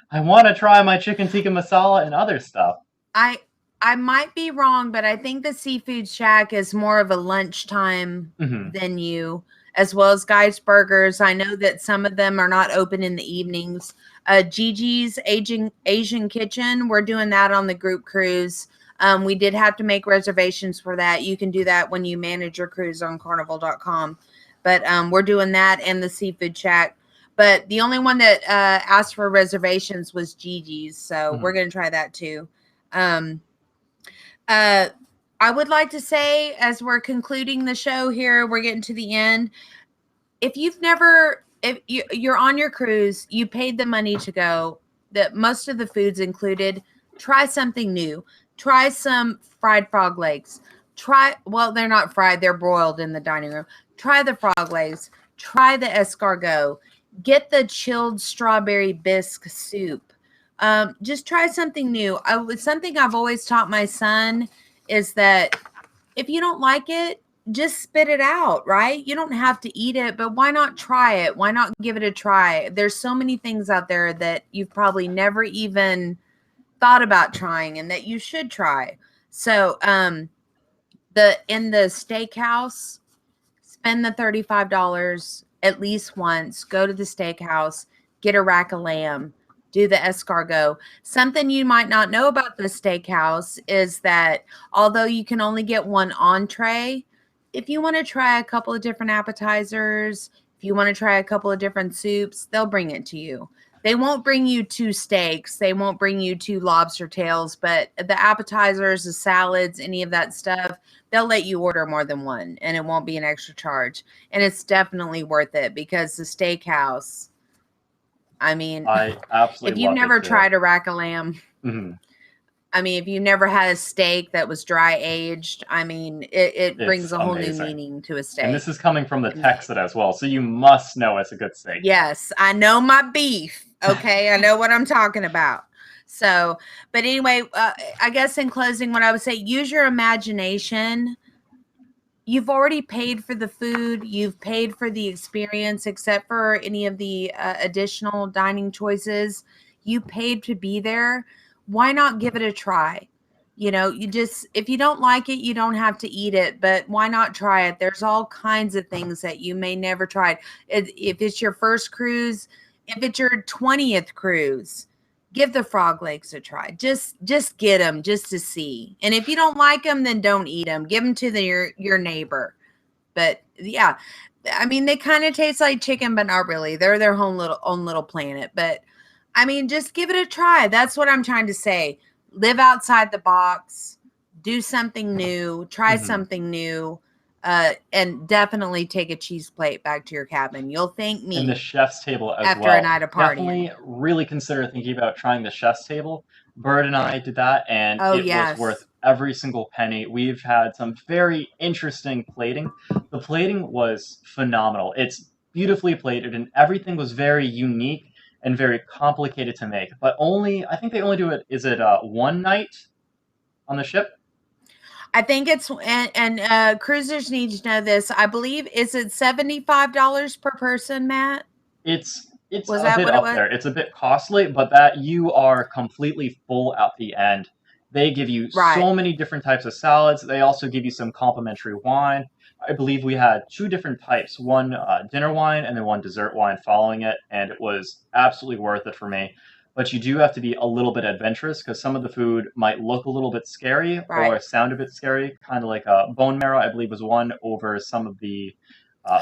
I want to try my chicken tikka masala and other stuff. I might be wrong, but I think the Seafood Shack is more of a lunchtime venue, as well as Guy's Burgers. I know that some of them are not open in the evenings. Gigi's Asian Kitchen, we're doing that on the group cruise. We did have to make reservations for that. You can do that when you manage your cruise on carnival.com. But we're doing that and the Seafood Shack. But the only one that asked for reservations was Gigi's. So we're going to try that too. I would like to say, as we're concluding the show here, we're getting to the end. If you're on your cruise, you paid the money to go, that most of the food's included, try something new. Try some fried frog legs. Well, they're not fried. They're broiled in the dining room. Try the frog legs. Try the escargot. Get the chilled strawberry bisque soup. Just try something new. Something I've always taught my son is that if you don't like it, just spit it out, right? You don't have to eat it, but why not try it? Why not give it a try? There's so many things out there that you've probably never even thought about trying and that you should try. So, in the steakhouse, spend the $35 at least once. Go to the steakhouse, get a rack of lamb, do the escargot. Something you might not know about the steakhouse is that although you can only get one entree, if you want to try a couple of different appetizers, if you want to try a couple of different soups, they'll bring it to you. They won't bring you 2 steaks. They won't bring you 2 lobster tails, but the appetizers, the salads, any of that stuff, they'll let you order more than one and it won't be an extra charge. And it's definitely worth it because the steakhouse, I mean, I absolutely if you've never tried a rack of lamb, I mean, if you've never had a steak that was dry aged, I mean, it brings a whole new meaning to a steak. And this is coming from the Texan as well, so you must know it's a good steak. Yes, I know my beef. Okay, I know what I'm talking about. So, but anyway, I guess in closing, what I would say, use your imagination. You've already paid for the food. You've paid for the experience, except for any of the additional dining choices. You paid to be there. Why not give it a try? You know, if you don't like it, you don't have to eat it, but why not try it? There's all kinds of things that you may never try. If it's your first cruise, if it's your 20th cruise, give the frog legs a try. Just get them just to see. And if you don't like them, then don't eat them. Give them to your neighbor. But yeah, I mean, they kind of taste like chicken, but not really. They're their own little planet. But I mean, just give it a try. That's what I'm trying to say. Live outside the box. Do something new. Try something new. And definitely take a cheese plate back to your cabin. You'll thank me. And the chef's table as after well. a night of partying. Definitely really consider thinking about trying the chef's table. Bird and I did that, and it was worth every single penny. We've had some very interesting plating. The plating was phenomenal. It's beautifully plated, and everything was very unique and very complicated to make. But I think they only do it, is it one night on the ship? I think it's and cruisers need to know this. I believe is it $75 per person, Matt? It's Was a that bit what it up was? there. It's a bit costly, but that you are completely full at the end. They give you Right. so many different types of salads. They also give you some complimentary wine. I believe we had two different types, one dinner wine and then one dessert wine following it, and it was absolutely worth it for me. But you do have to be a little bit adventurous because some of the food might look a little bit scary or Right. sound a bit scary, kind of like bone marrow, I believe was one over some of the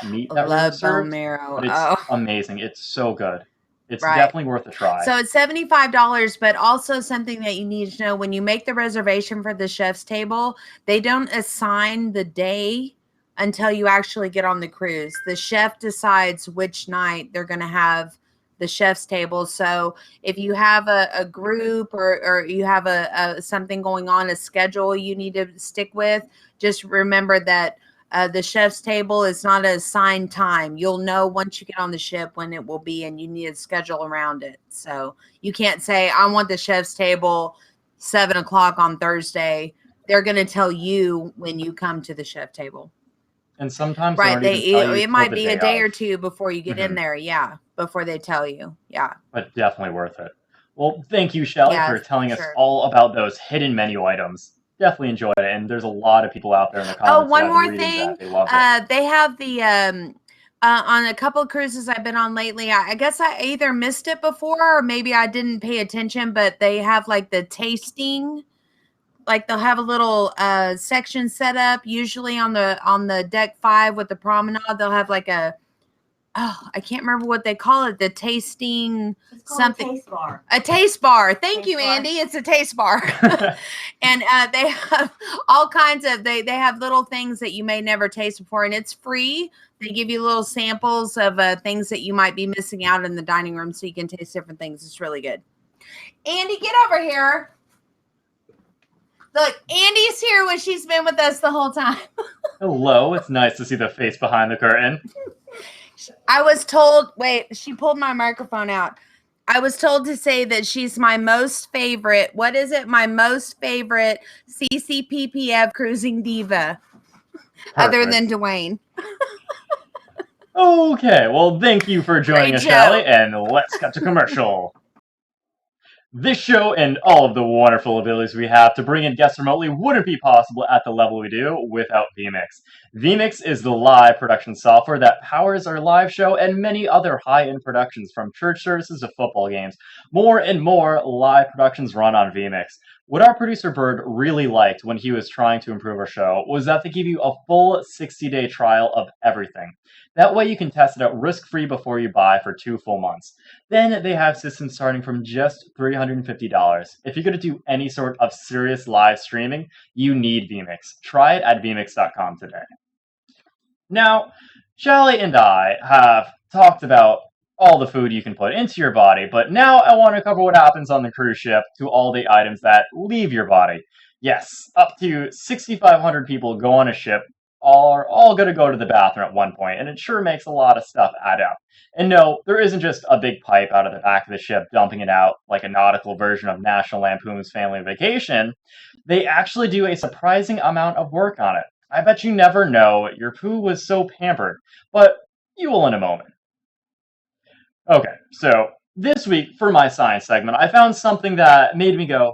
meat I that we were love bone served. marrow. But it's amazing. It's so good. It's Right. definitely worth a try. So it's $75, but also something that you need to know when you make the reservation for the chef's table, they don't assign the day until you actually get on the cruise. The chef decides which night they're going to have the chef's table. So if you have a group or you have a something going on, a schedule you need to stick with, just remember that the chef's table is not an assigned time. You'll know once you get on the ship when it will be, and you need to schedule around it. So you can't say, I want the chef's table 7:00 on Thursday. They're going to tell you when you come to the chef table. And sometimes Right. they don't even tell you It till might the be day a day of. or two before you get in there. Yeah. Before they tell you. Yeah. But definitely worth it. Well, thank you, Shelly, Yeah, for telling us sure. all about those hidden menu items. Definitely enjoyed it, and there's a lot of people out there in the Oh, comments one that more I'm reading thing. that they love it. They have the on a couple of cruises I've been on lately. I guess I either missed it before or maybe I didn't pay attention, but they have like the tasting. Like they'll have a little section set up, usually on the deck 5 with the promenade. They'll have like I can't remember what they call it. The tasting something. A taste bar. A taste bar. Thank Taste you, bar. Andy. It's a taste bar. And they have all kinds of they have little things that you may never taste before, and it's free. They give you little samples of things that you might be missing out in the dining room, so you can taste different things. It's really good. Andy, get over here. Look, Andy's here when she's been with us the whole time. Hello, it's nice to see the face behind the curtain. I was told, wait, she pulled my microphone out. I was told to say that she's my most favorite. What is it? My most favorite CCPPF cruising diva, other than Dwayne. Okay, well, thank you for joining Great us, show. Shelly, and let's cut to commercial. This show and all of the wonderful abilities we have to bring in guests remotely wouldn't be possible at the level we do without vMix. vMix is the live production software that powers our live show and many other high-end productions, from church services to football games. More and more live productions run on vMix. What our producer Bird really liked when he was trying to improve our show was that they give you a full 60-day trial of everything. That way you can test it out risk-free before you buy for 2 full months. Then they have systems starting from just $350. If you're going to do any sort of serious live streaming, you need vMix. Try it at vmix.com today. Now, Shelly and I have talked about all the food you can put into your body, but now I want to cover what happens on the cruise ship to all the items that leave your body. Yes, up to 6,500 people go on a ship, are all going to go to the bathroom at one point, and it sure makes a lot of stuff add up. And no, there isn't just a big pipe out of the back of the ship dumping it out like a nautical version of National Lampoon's Family Vacation. They actually do a surprising amount of work on it. I bet you never know your poo was so pampered, but you will in a moment. Okay, so this week for my science segment, I found something that made me go,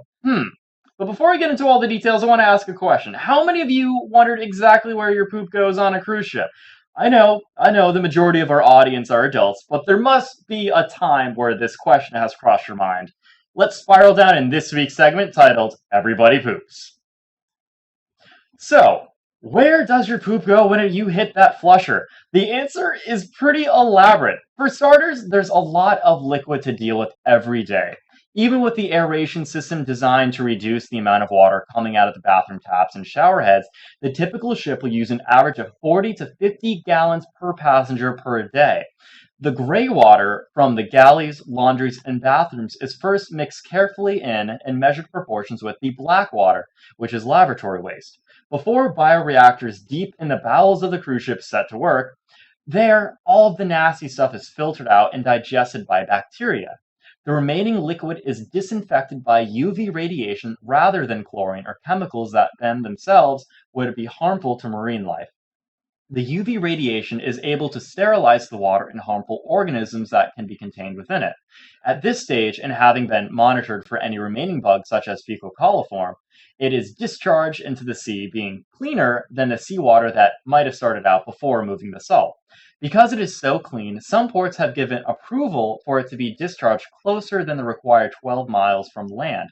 But before I get into all the details, I want to ask a question. How many of you wondered exactly where your poop goes on a cruise ship? I know the majority of our audience are adults, but there must be a time where this question has crossed your mind. Let's spiral down in this week's segment titled, Everybody Poops. So, where does your poop go when you hit that flusher? The answer is pretty elaborate. For starters, there's a lot of liquid to deal with every day. Even with the aeration system designed to reduce the amount of water coming out of the bathroom taps and shower heads, the typical ship will use an average of 40 to 50 gallons per passenger per day. The gray water from the galleys, laundries, and bathrooms is first mixed carefully in and measured proportions with the black water, which is laboratory waste. Before bioreactors deep in the bowels of the cruise ship set to work, There, all of the nasty stuff is filtered out and digested by bacteria. The remaining liquid is disinfected by UV radiation rather than chlorine or chemicals that then themselves would be harmful to marine life. The UV radiation is able to sterilize the water and harmful organisms that can be contained within it. At this stage, and having been monitored for any remaining bugs such as fecal coliform, it is discharged into the sea, being cleaner than the seawater that might have started out before removing the salt. Because it is so clean, some ports have given approval for it to be discharged closer than the required 12 miles from land.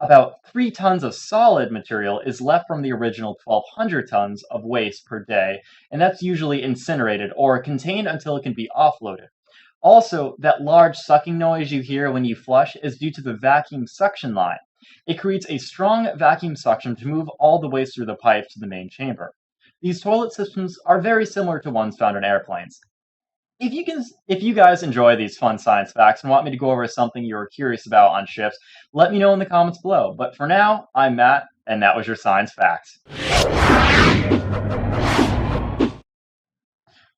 About 3 tons of solid material is left from the original 1,200 tons of waste per day, and that's usually incinerated or contained until it can be offloaded. Also, that large sucking noise you hear when you flush is due to the vacuum suction line. It creates a strong vacuum suction to move all the waste through the pipes to the main chamber. These toilet systems are very similar to ones found in airplanes. If you guys enjoy these fun science facts and want me to go over something you're curious about on ships, let me know in the comments below. But for now, I'm Matt, and that was your science facts.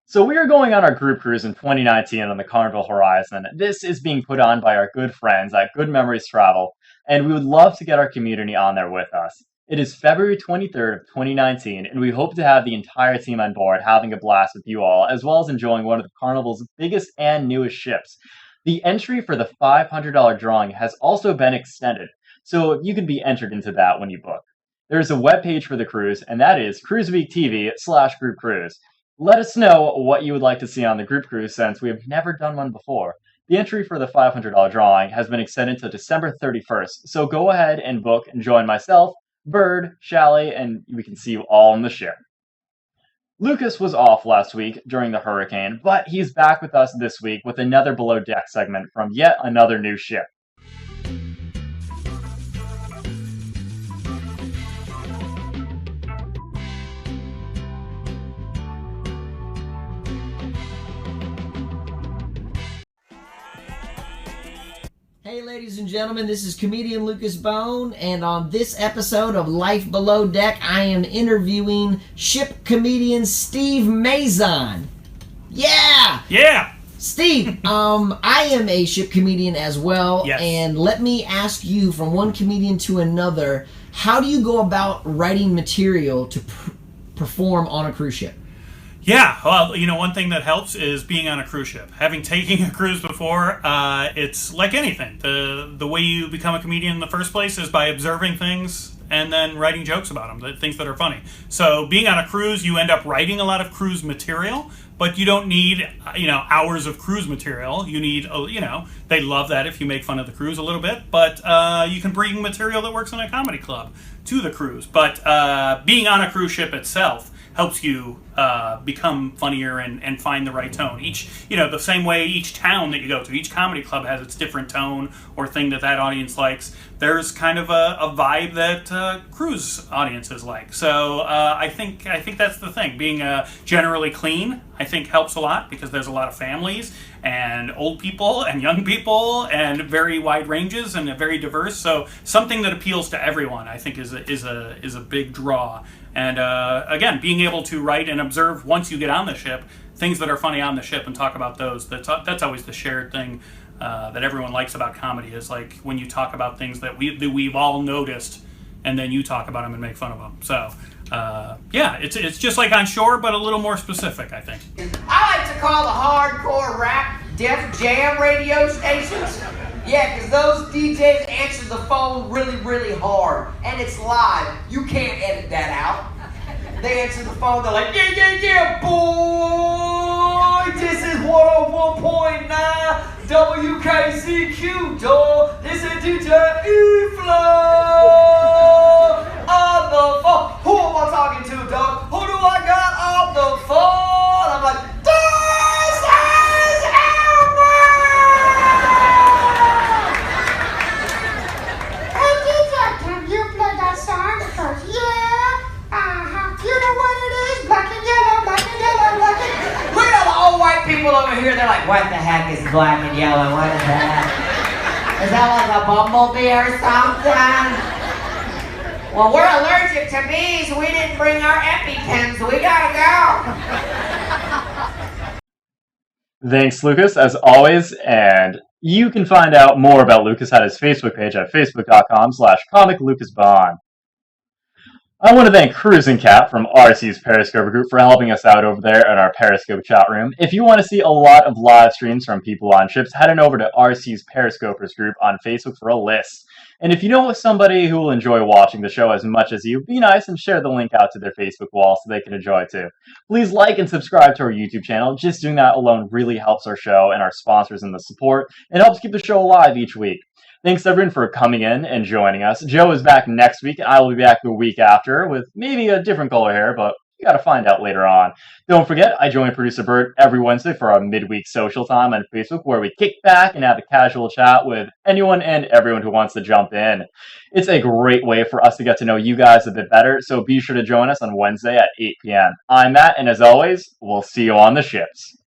So we are going on our group cruise in 2019 on the Carnival Horizon. This is being put on by our good friends at Good Memories Travel, and we would love to get our community on there with us. It is February 23rd of 2019, and we hope to have the entire team on board having a blast with you all, as well as enjoying one of the Carnival's biggest and newest ships. The entry for the $500 drawing has also been extended, so you can be entered into that when you book. There's a webpage for the cruise, and that is CruiseWeekTV/Group Cruise. Let us know what you would like to see on the group cruise since we have never done one before. The entry for the $500 drawing has been extended to December 31st, so go ahead and book and join myself, Bird, Shally, and we can see you all on the ship. Lucas was off last week during the hurricane, but he's back with us this week with another Below Deck segment from yet another new ship. Hey ladies and gentlemen, this is comedian Lucas Bone, and on this episode of Life Below Deck, I am interviewing ship comedian Steve Mazon. Yeah! Yeah! Steve, I am a ship comedian as well, Yes. and let me ask you, from one comedian to another, how do you go about writing material to perform on a cruise ship? Yeah, well, you know, one thing that helps is being on a cruise ship. Having taken a cruise before, it's like anything. The way you become a comedian in the first place is by observing things and then writing jokes about them, the things that are funny. So being on a cruise, you end up writing a lot of cruise material, but you don't need, hours of cruise material. You need, they love that if you make fun of the cruise a little bit, but you can bring material that works in a comedy club to the cruise. But being on a cruise ship itself helps you become funnier and find the right tone. The same way each town that you go to, each comedy club has its different tone or thing that audience likes. There's kind of a vibe that cruise audiences like. So I think that's the thing. Being generally clean, I think, helps a lot because there's a lot of families and old people and young people and very wide ranges and very diverse. So something that appeals to everyone, I think, is a big draw. And again, being able to write and observe once you get on the ship things that are funny on the ship and talk about those. That's always the shared thing that everyone likes about comedy, is like when you talk about things that we've all noticed, and then you talk about them and make fun of them. So it's just like on shore, but a little more specific, I think. I like to call the hardcore rap Def Jam radio stations. Yeah, because those DJs answer the phone really, really hard. And it's live. You can't edit that out. They answer the phone, they're like, yeah, boy! This is 101.9 WKZQ, dog. This is DJ E-Flow on the phone. Who am I talking to, dog? Who do I got on the phone? I'm like, this is Elmer! Hey DJ, can you play that song? Because you know what it is? Black and yellow, black and yellow, black and... Look at all the old white people over here. They're like, what the heck is black and yellow? What is that? Is that like a bumblebee or something? Well, we're allergic to bees. We didn't bring our EpiPens. We gotta go. Thanks, Lucas, as always, and you can find out more about Lucas at his Facebook page at facebook.com/comiclucasbond. I want to thank Cruising Cat from RC's Periscope group for helping us out over there in our Periscope chat room. If you want to see a lot of live streams from people on ships, head on over to RC's Periscopers group on Facebook for a list. And if you know somebody who will enjoy watching the show as much as you, be nice and share the link out to their Facebook wall so they can enjoy it too. Please like and subscribe to our YouTube channel. Just doing that alone really helps our show and our sponsors in the support and helps keep the show alive each week. Thanks everyone for coming in and joining us. Joe is back next week, and I will be back the week after with maybe a different color hair, but you gotta find out later on. Don't forget, I join producer Bert every Wednesday for our midweek social time on Facebook, where we kick back and have a casual chat with anyone and everyone who wants to jump in. It's a great way for us to get to know you guys a bit better, so be sure to join us on Wednesday at 8 p.m. I'm Matt, and as always, we'll see you on the ships.